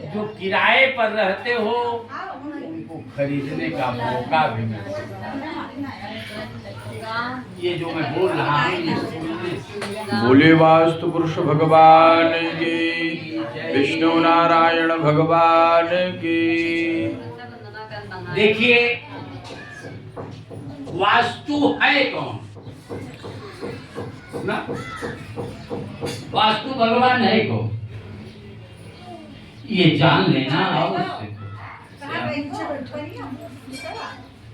जो किराए पर रहते हो उनको खरीदने का मौका भी मिल सकता है। ये जो मैं बोल रहा हूँ ये सुनने से बोले वास्तु पुरुष भगवान की, विष्णु नारायण भगवान की। देखिए वास्तु है कौन ना, वास्तु भगवान है कौन ये जान लेना आवश्यक,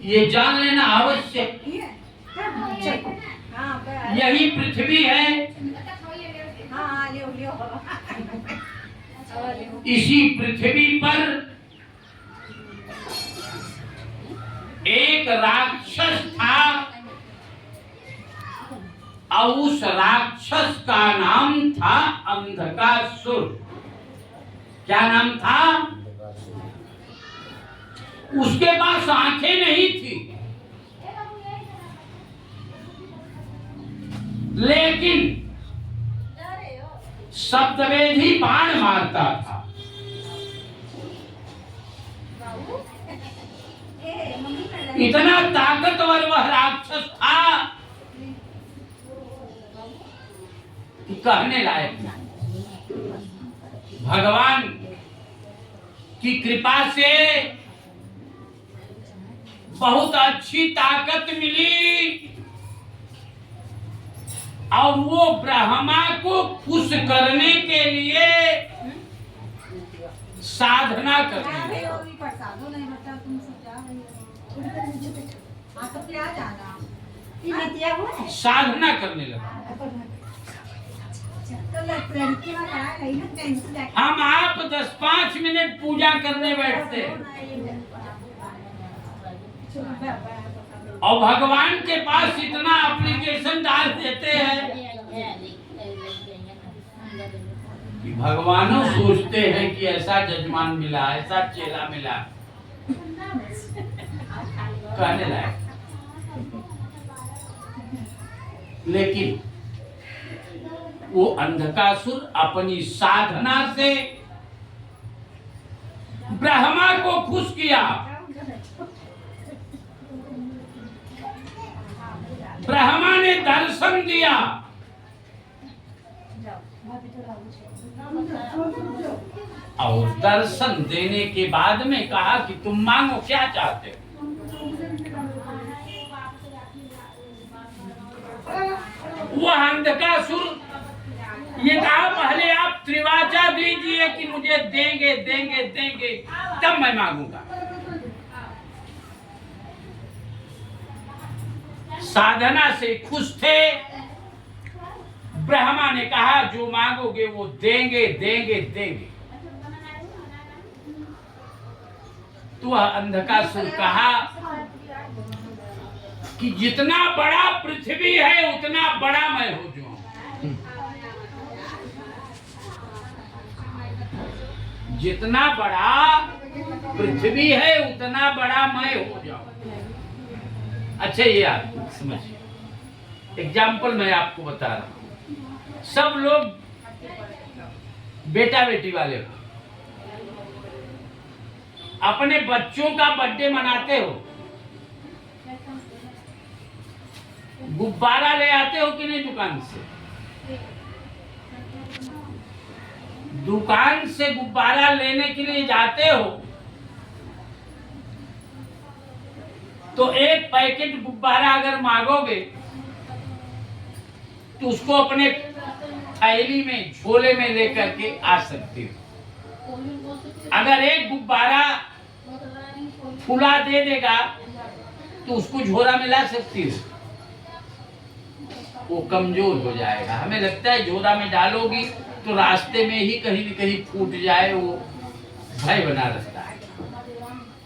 ये जान लेना आवश्यक। यही पृथ्वी है, इसी पृथ्वी पर एक राक्षस था और उस राक्षस का नाम था अंधकासुर। क्या नाम था? उसके पास आंखें नहीं थी, लेकिन शब्दवेधी बाण मारता था। इतना ताकतवर वह राक्षस था कि कहने लायक नहीं। भगवान की कृपा से बहुत अच्छी ताकत मिली और वो ब्रह्मा को खुश करने के लिए साधना करने लगा। साधना करने लगा। हम आप 10-5 मिनट पूजा करने बैठते और भगवान के पास इतना एप्लीकेशन डाल देते हैं कि भगवानों सोचते हैं कि ऐसा जजमान मिला, ऐसा चेला मिला, कहने लायक। लेकिन वो अंधकासुर अपनी साधना से ब्रह्मा को खुश किया। ब्रह्मा ने दर्शन दिया और दर्शन देने के बाद में कहा कि तुम मांगो, क्या चाहते हो? वह अंधकासुर ये कहा पहले आप त्रिवाचा दीजिए कि मुझे देंगे देंगे देंगे तब मैं मांगूंगा। साधना से खुश थे। ब्रह्मा ने कहा जो मांगोगे वो देंगे देंगे देंगे। तो वह अंधकासुर कहा कि जितना बड़ा पृथ्वी है उतना बड़ा मैं हो जाऊं। जितना बड़ा पृथ्वी है उतना बड़ा मैं हो जाऊं। अच्छा ये आप समझिए, एग्जाम्पल मैं आपको बता रहा हूं। सब लोग बेटा बेटी वाले हो, अपने बच्चों का बर्थडे मनाते हो, गुब्बारा ले आते हो कि नहीं दुकान से? दुकान से गुब्बारा लेने के लिए जाते हो तो एक पैकेट गुब्बारा अगर मांगोगे तो उसको अपने थैली में झोले में लेकर के आ सकते हो। अगर एक गुब्बारा खुला दे देगा तो उसको झोला में ला सकती हो, वो कमजोर हो जाएगा। हमें लगता है झोला में डालोगी तो रास्ते में ही कहीं न कहीं फूट जाए, वो भय बना रहता है।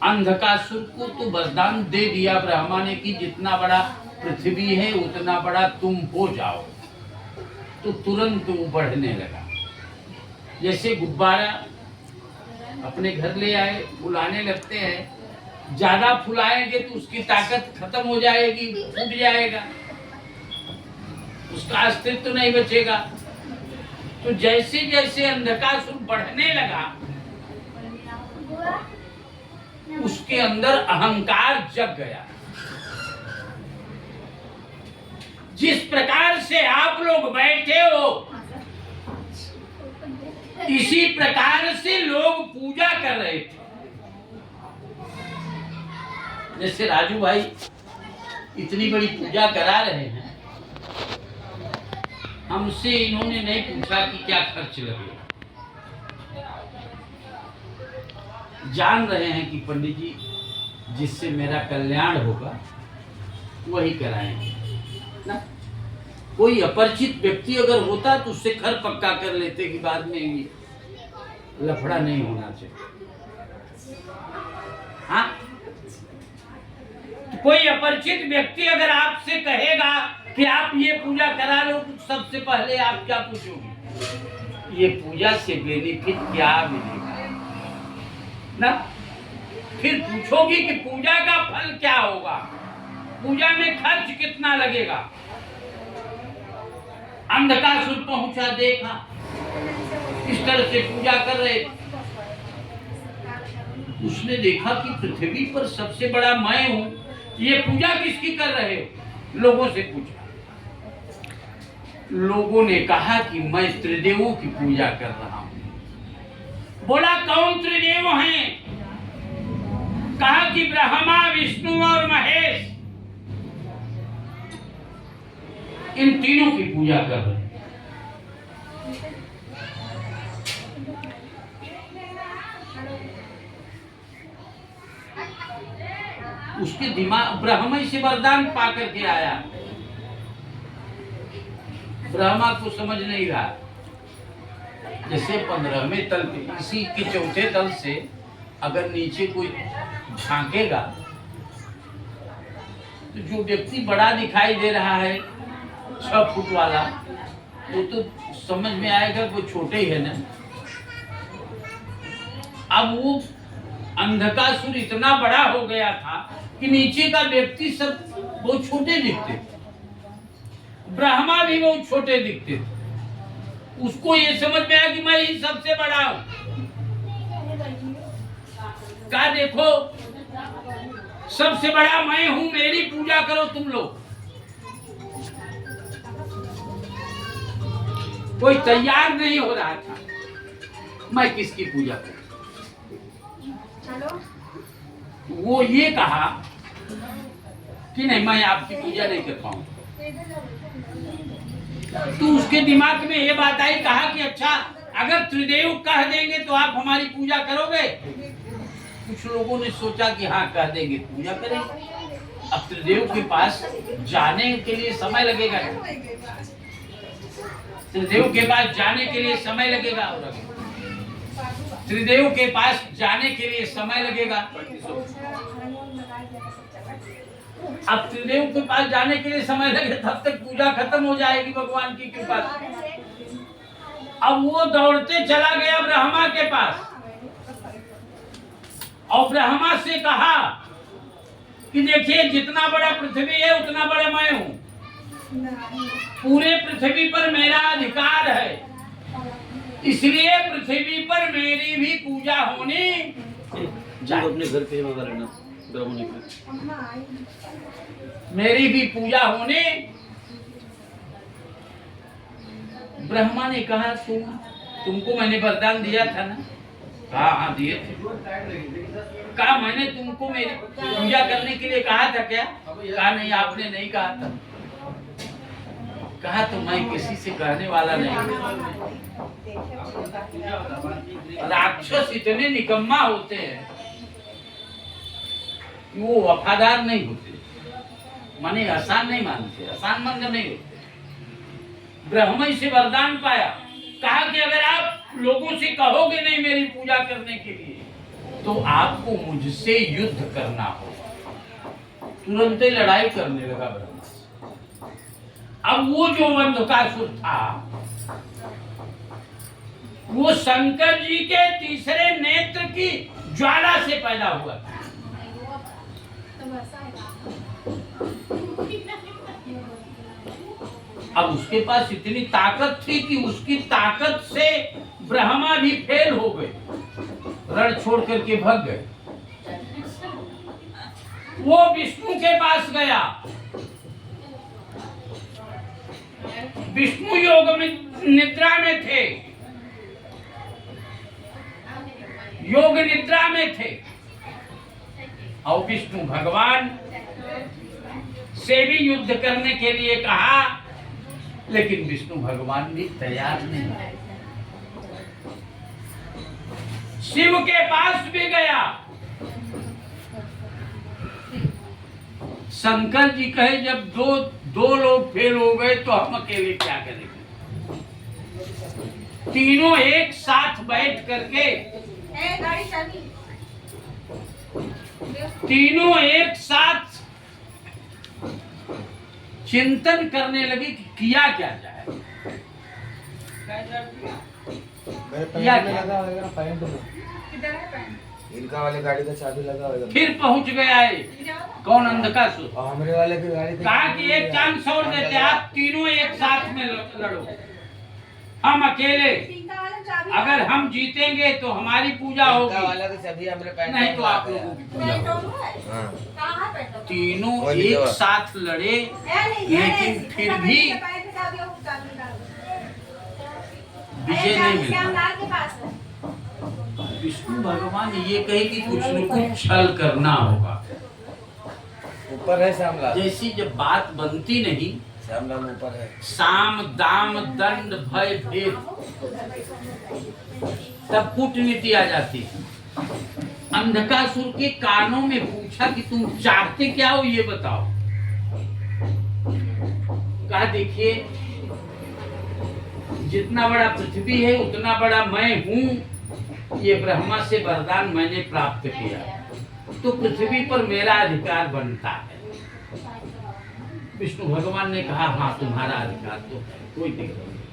अंधकासुर को तो वरदान दे दिया ब्रह्मा ने कि जितना बड़ा पृथ्वी है उतना बड़ा तुम हो जाओ, तो तुरंत वो बढ़ने लगा। जैसे गुब्बारा अपने घर ले आए, फुलाने लगते हैं, ज्यादा फुलाएंगे तो उसकी ताकत खत्म हो जाएगी, फूट जाएगा, उसका अस्तित्व नहीं बचेगा। तो जैसे जैसे अंधकासुर बढ़ने लगा, उसके अंदर अहंकार जग गया। जिस प्रकार से आप लोग बैठे हो, इसी प्रकार से लोग पूजा कर रहे थे। जैसे राजू भाई इतनी बड़ी पूजा करा रहे हैं, हमसे इन्होंने नहीं पूछा कि क्या खर्च लगेगा। जान रहे हैं कि पंडित जी जिससे मेरा कल्याण होगा वही कराएंगे ना। कोई अपरिचित व्यक्ति अगर होता तो उससे घर पक्का कर लेते कि बाद में ये लफड़ा नहीं होना चाहिए। हाँ, कोई अपरिचित व्यक्ति अगर आपसे कहेगा कि आप ये पूजा करा लो, तो सबसे पहले आप क्या पूछोगे? ये पूजा से बेनिफिट क्या मिलेगा ना। फिर पूछोगी कि पूजा का फल क्या होगा, पूजा में खर्च कितना लगेगा। अंधकासुर पहुंचा, देखा इस तरह से पूजा कर रहे थे। उसने देखा कि पृथ्वी पर सबसे बड़ा मैं हूं, ये पूजा किसकी कर रहे हो? लोगों से पूछा। लोगों ने कहा कि मैं त्रिदेवों की पूजा कर रहा हूं। बोला कौन त्रिदेव हैं? कहा कि ब्रह्मा, विष्णु और महेश, इन तीनों की पूजा कर रहे हैं। उसके दिमाग, ब्रह्मा से वरदान पा करके आया, ब्रह्मा को समझ नहीं रहा। जैसे 15वें तल पे, इसी के चौथे तल से अगर नीचे कोई झांकेगा तो जो व्यक्ति बड़ा दिखाई दे रहा है 6 फुट वाला, वो तो समझ में आएगा वो छोटे ही है ना। अब वो अंधकासुर इतना बड़ा हो गया था कि नीचे का व्यक्ति सब बहुत छोटे दिखते थे, ब्रह्मा भी बहुत छोटे दिखते थे। उसको ये समझ में आया कि मैं ही सबसे बड़ा हूं। कहा देखो सबसे बड़ा मैं हूं, मेरी पूजा करो तुम लोग। कोई तैयार नहीं हो रहा था, मैं किसकी पूजा करूं। वो ये कहा कि नहीं, मैं आपकी पूजा नहीं कर पाऊंगा। तो उसके दिमाग में ये बात आई, कहा कि अच्छा अगर त्रिदेव कह देंगे तो आप हमारी पूजा करोगे। कुछ लोगों ने सोचा कि हाँ कह देंगे, पूजा करेंगे। अब त्रिदेव के पास जाने के लिए समय लगेगा, त्रिदेव के पास जाने के लिए समय लगेगा, त्रिदेव के पास जाने के लिए समय लगेगा। अब त्रिदेव के पास जाने के लिए समय लगे, तब तक पूजा खत्म हो जाएगी भगवान की कृपा से। अब वो दौड़ते चला गया ब्रह्मा के पास और ब्रह्मा से कहा कि देखिए जितना बड़ा पृथ्वी है उतना बड़ा मैं हूं, पूरे पृथ्वी पर मेरा अधिकार है, इसलिए पृथ्वी पर मेरी भी पूजा होनी। अपने घर पे रहना, मेरी भी पूजा होने। ब्रह्मा ने कहा तुमको मैंने वरदान दिया था ना। हाँ हाँ दिए थे। कहा मैंने तुमको मेरी पूजा करने के लिए कहा था क्या? कहा नहीं, आपने नहीं कहा था। कहा तो मैं किसी से कहने वाला नहीं। राक्षस इतने निकम्मा होते हैं कि वो वफादार नहीं होते, माने आसान नहीं मानते, आसान मंद नहीं होते। ब्रह्मा से वरदान पाया, कहा कि अगर आप लोगों से कहोगे नहीं मेरी पूजा करने के लिए, तो आपको मुझसे युद्ध करना होगा। तुरंत ही लड़ाई करने लगा ब्रह्मा। अब वो जो अंधकासुर था, वो शंकर जी के तीसरे नेत्र की ज्वाला से पैदा हुआ था। अब उसके पास इतनी ताकत थी कि उसकी ताकत से ब्रह्मा भी फेल हो गए, रण छोड़ करके भाग गए। वो विष्णु के पास गया। विष्णु योग में निद्रा में थे, योग निद्रा में थे, और विष्णु भगवान से भी युद्ध करने के लिए कहा, लेकिन विष्णु भगवान भी तैयार नहीं। शिव के पास भी गया। शंकर जी कहे जब दो लोग फेल हो गए तो हम अकेले क्या करेंगे। तीनों एक साथ बैठ करके तीनों एक साथ चिंतन करने लगे कि किया क्या जाए। किया क्या? इनका वाले गाड़ी का चाबी लगा होगा। फिर पहुंच गया है कौन, अंधकासुर। और हमारे वाले की गाड़ी का कहा कि एक चांस और देते, आप तीनों एक साथ में लड़ो, हम अकेले अगर हम जीतेंगे तो हमारी पूजा इनका होगी, वाला की चाबी हमारे पैंट नहीं में तो लगा आप है। लोगों की पूजा होगी। हाँ। तीनों बोलिए एक जवाब। साथ लड़े, लेकिन फिर भी विजय नहीं मिला। विष्णु भगवान ये कहे कि कुछ न कुछ छल करना होगा। ऊपर है श्यामलाल। जैसी जब बात बनती नहीं, श्यामलाल ऊपर है। साम दाम दंड भय भेद, तब कूटनीति आ जाती। अंधकासुर के कानों में पूछा कि तुम चाहते क्या हो, ये बताओ। कहा देखिए, जितना बड़ा पृथ्वी है उतना बड़ा मैं हूँ। ये ब्रह्मा से वरदान मैंने प्राप्त किया, तो पृथ्वी पर मेरा अधिकार बनता है। विष्णु भगवान ने कहा हाँ तुम्हारा अधिकार तो है, कोई दिक्कत नहीं।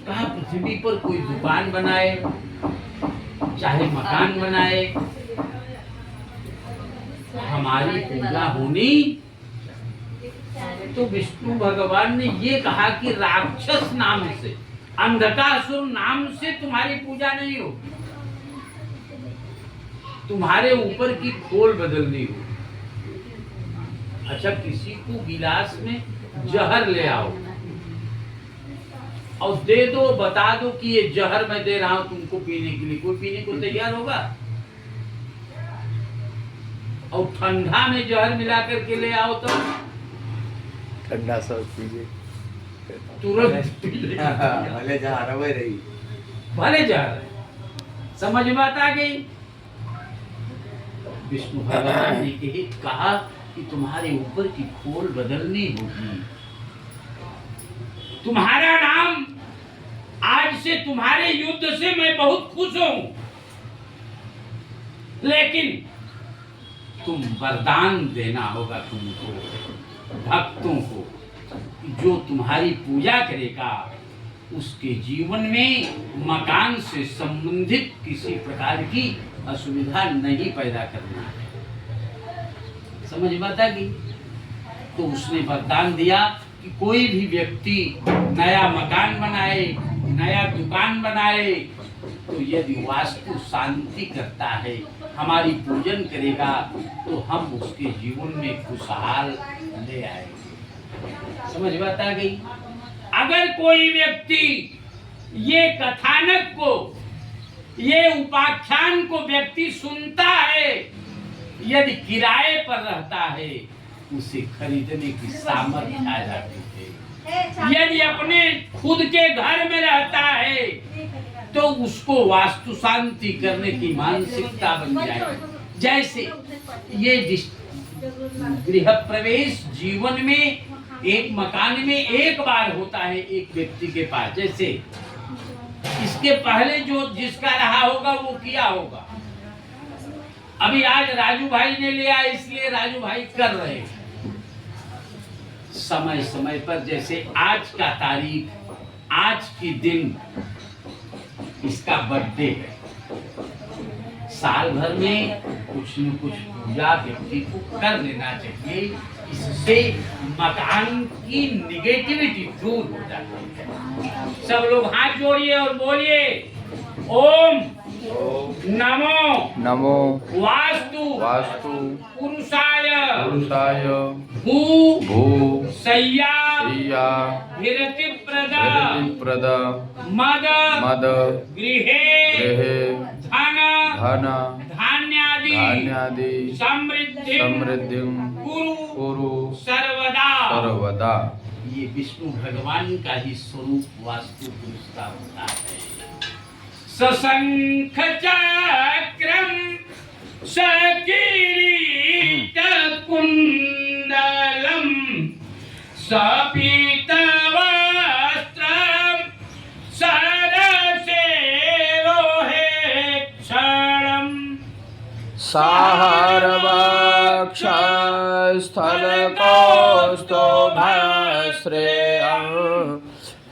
कहा पृथ्वी पर कोई दुकान बनाए, चाहे मकान बनाए, हमारी पूजा होनी। तो विष्णु भगवान ने ये कहा कि राक्षस नाम से, अंधकासुर नाम से तुम्हारी पूजा नहीं होगी, तुम्हारे ऊपर की खोल बदलनी होगी। अच्छा, किसी को गिलास में जहर ले आओ और दे दो, बता दो कि ये जहर मैं दे रहा हूं तुमको पीने के लिए, कोई पीने को तैयार होगा? और ठंडा में जहर मिला करके ले आओ तो ठंडा सब पीजिए, तुरंत पी लेगा। भले जहाँ रवे रही। भले जहर, समझ में बात आ गई। विष्णु भगवान ने यही कहा कि तुम्हारे ऊपर की खोल बदलनी होगी। तुम्हारा नाम आज से, तुम्हारे युद्ध से मैं बहुत खुश हूं, लेकिन तुम वरदान देना होगा तुमको, भक्तों को, जो तुम्हारी पूजा करेगा उसके जीवन में मकान से संबंधित किसी प्रकार की असुविधा नहीं पैदा करना है। समझ बात आ गई? तो उसने वरदान दिया कि कोई भी व्यक्ति नया मकान बनाए, नया दुकान बनाए, तो यदि वास्तु शांति करता है, हमारी पूजन करेगा, तो हम उसके जीवन में खुशहाल ले आएंगे। समझ बात आ गई? अगर कोई व्यक्ति ये कथानक को, ये उपाख्यान को व्यक्ति सुनता है, यदि किराए पर रहता है, उसे खरीदने की सामर्थ्य आ जाती है। यदि अपने खुद के घर में रहता है, तो उसको वास्तु शांति करने की मानसिकता बन जाए। जैसे ये गृह प्रवेश जीवन में एक मकान में एक बार होता है एक व्यक्ति के पास। जैसे इसके पहले जो जिसका रहा होगा वो किया होगा, अभी आज राजू भाई ने लिया इसलिए राजू भाई कर रहे हैं। समय समय पर, जैसे आज का तारीख, आज की दिन इसका बर्थडे है, साल भर में कुछ न कुछ पूजा व्यक्ति को कर लेना चाहिए इससे मकान की निगेटिविटी दूर हो जाती है। सब लोग हाथ जोड़िए और बोलिए ओम नमो नमो वास्तु वास्तु पुरुषाय पुरुषाय भू भू सय्या शय्या विरतिप्रद प्रद मद मद गृहे गृहे धन धन धान्यादि धान्यादि समृद्धि समृद्धि कुरु कुरु सर्वदा। सर्वदा। ये विष्णु भगवान का ही स्वरूप वास्तु पुरुष का होता है। सशंख चक्रम सकिरीट कुंडलम सपीत वस्त्रम सरसेरोहे क्षणम साहरवक्षस्थलकौस्तुभश्रेयं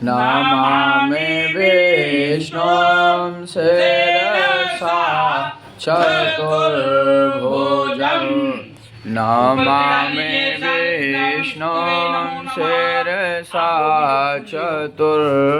नमामि विष्णुं शिरसा चतुर्भुजं नमामि विष्णुं शिरसा चतुर्भुजम्।